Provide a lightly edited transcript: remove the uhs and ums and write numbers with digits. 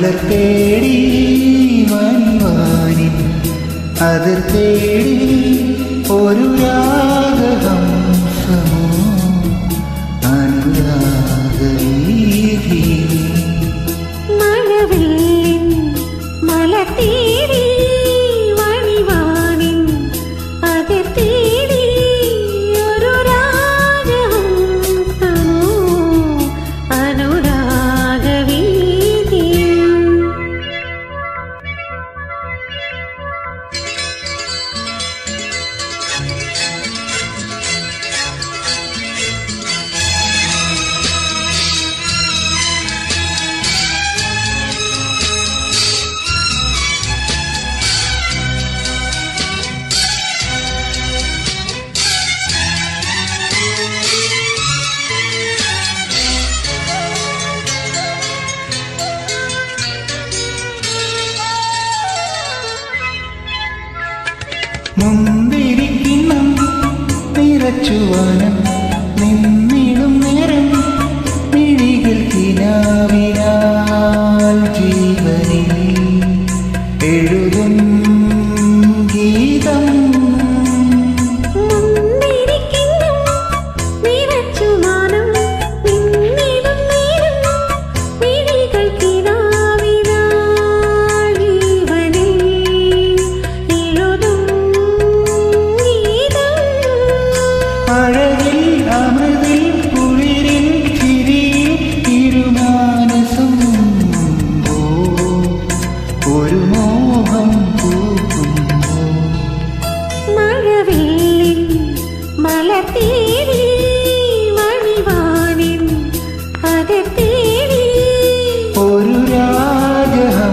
മലർ തേടി വൻവാനിൻ അതിർ തേടി ഒരു രാഗഹംസമോ അനുരാഗവീഥി മഴവില്ലിൻ മലർ തേടി വൻവാനിൻ അതിർ തേടി ഒരു രാഗഹംസമോ അനുരാഗവീഥി മുന്തിരിക്കിണ്ണം നിറച്ചുവാനം നിന്നിടും നേരം മിഴികൾ കിനാവിനാൽ ജീവനിൽ എഴുതും ഗീതം അഴകിൽ അമൃതിൽ കുളിരിൽ ചിരിയിൽ തിരുമാനസം ഒരു മോഹം പൂക്കുമ്പോ മഴവില്ലിൻ മലർ തേടി മണിവാനിൻ അതിർ തേടി ഒരു രാഗഹംസമോ